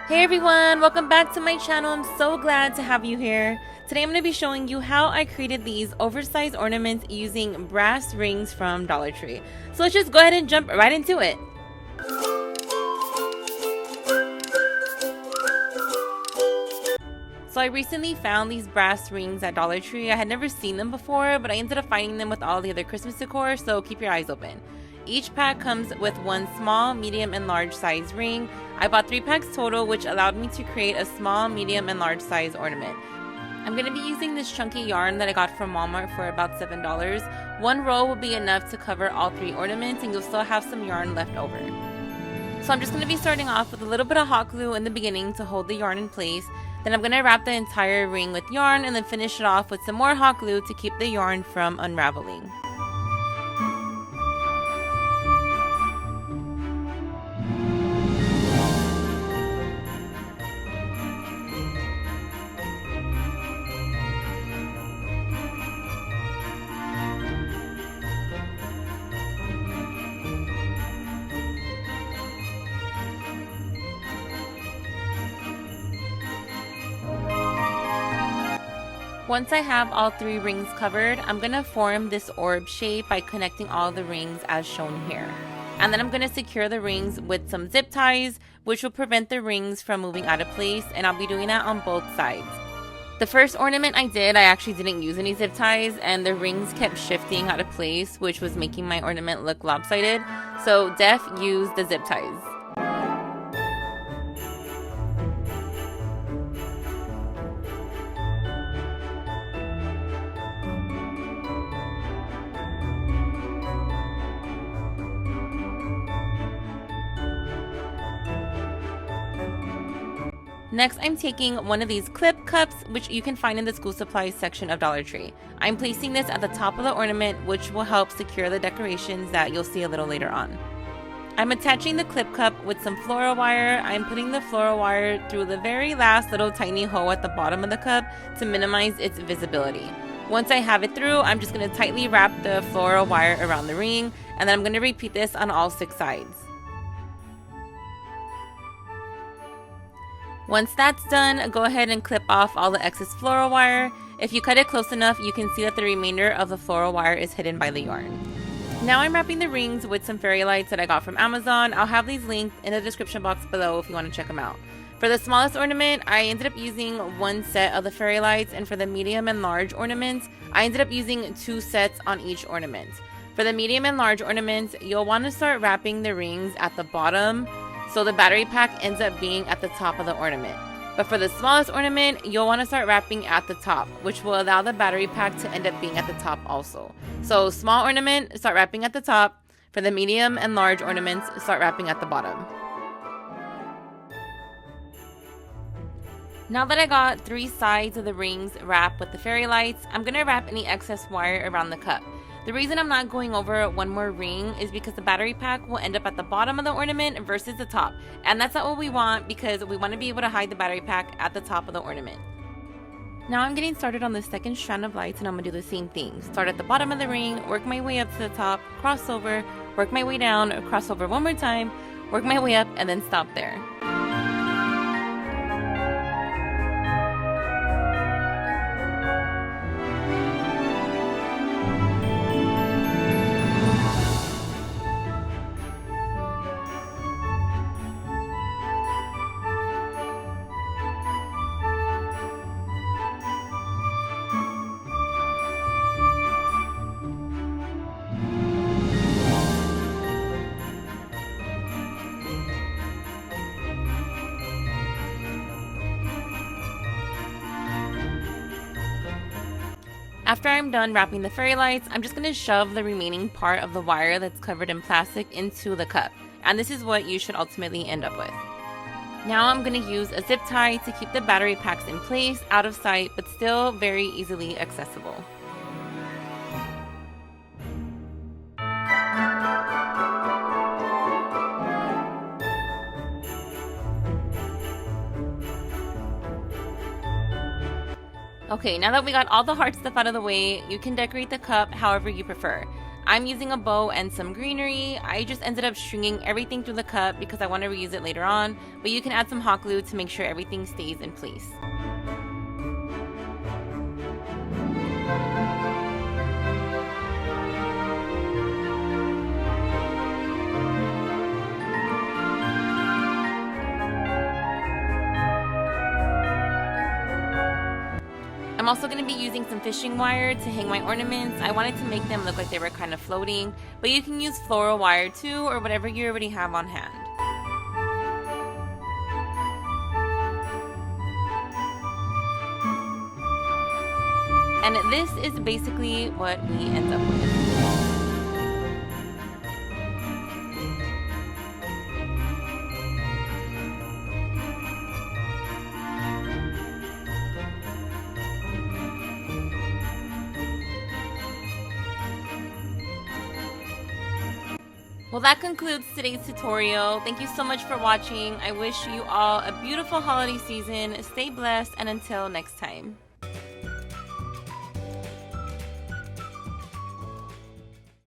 Hey everyone, welcome back to my channel. I'm so glad to have you here. Today I'm going to be showing you how I created these oversized ornaments using brass rings from Dollar Tree. So let's just go ahead and jump right into it. So I recently found these brass rings at Dollar Tree. I had never seen them before, but I ended up finding them with all the other Christmas decor, so keep your eyes open. Each pack comes with one small, medium, and large size ring. I bought 3 packs total, which allowed me to create a small, medium, and large size ornament. I'm going to be using this chunky yarn that I got from Walmart for about $7. One roll will be enough to cover all 3 ornaments, and you'll still have some yarn left over. So I'm just going to be starting off with a little bit of hot glue in the beginning to hold the yarn in place. Then I'm going to wrap the entire ring with yarn and then finish it off with some more hot glue to keep the yarn from unraveling. Once I have all 3 rings covered, I'm going to form this orb shape by connecting all the rings as shown here. And then I'm going to secure the rings with some zip ties, which will prevent the rings from moving out of place, and I'll be doing that on both sides. The first ornament I actually didn't use any zip ties, and the rings kept shifting out of place, which was making my ornament look lopsided. So Def used the zip ties. Next, I'm taking one of these clip cups, which you can find in the school supplies section of Dollar Tree. I'm placing this at the top of the ornament, which will help secure the decorations that you'll see a little later on. I'm attaching the clip cup with some floral wire. I'm putting the floral wire through the very last little tiny hole at the bottom of the cup to minimize its visibility. Once I have it through, I'm just going to tightly wrap the floral wire around the ring, and then I'm going to repeat this on all 6 sides. Once that's done, go ahead and clip off all the excess floral wire. If you cut it close enough, you can see that the remainder of the floral wire is hidden by the yarn. Now I'm wrapping the rings with some fairy lights that I got from Amazon. I'll have these linked in the description box below if you want to check them out. For the smallest ornament, I ended up using 1 set of the fairy lights, and for the medium and large ornaments, I ended up using 2 sets on each ornament. For the medium and large ornaments, you'll want to start wrapping the rings at the bottom, so the battery pack ends up being at the top of the ornament. But for the smallest ornament, you'll want to start wrapping at the top, which will allow the battery pack to end up being at the top also. So small ornament, start wrapping at the top. For the medium and large ornaments, start wrapping at the bottom. Now that I got 3 sides of the rings wrapped with the fairy lights, I'm going to wrap any excess wire around the cup. The reason I'm not going over one more ring is because the battery pack will end up at the bottom of the ornament versus the top. And that's not what we want, because we want to be able to hide the battery pack at the top of the ornament. Now I'm getting started on the second strand of lights, and I'm going to do the same thing. Start at the bottom of the ring, work my way up to the top, cross over, work my way down, cross over one more time, work my way up, and then stop there. After I'm done wrapping the fairy lights, I'm just going to shove the remaining part of the wire that's covered in plastic into the cup. And this is what you should ultimately end up with. Now I'm going to use a zip tie to keep the battery packs in place, out of sight, but still very easily accessible. Okay, now that we got all the hard stuff out of the way, you can decorate the cup however you prefer. I'm using a bow and some greenery. I just ended up stringing everything through the cup because I want to reuse it later on, but you can add some hot glue to make sure everything stays in place. I'm also going to be using some fishing wire to hang my ornaments. I wanted to make them look like they were kind of floating, but you can use floral wire too, or whatever you already have on hand. And this is basically what we end up with. Well, that concludes today's tutorial. Thank you so much for watching. I wish you all a beautiful holiday season. Stay blessed, and until next time.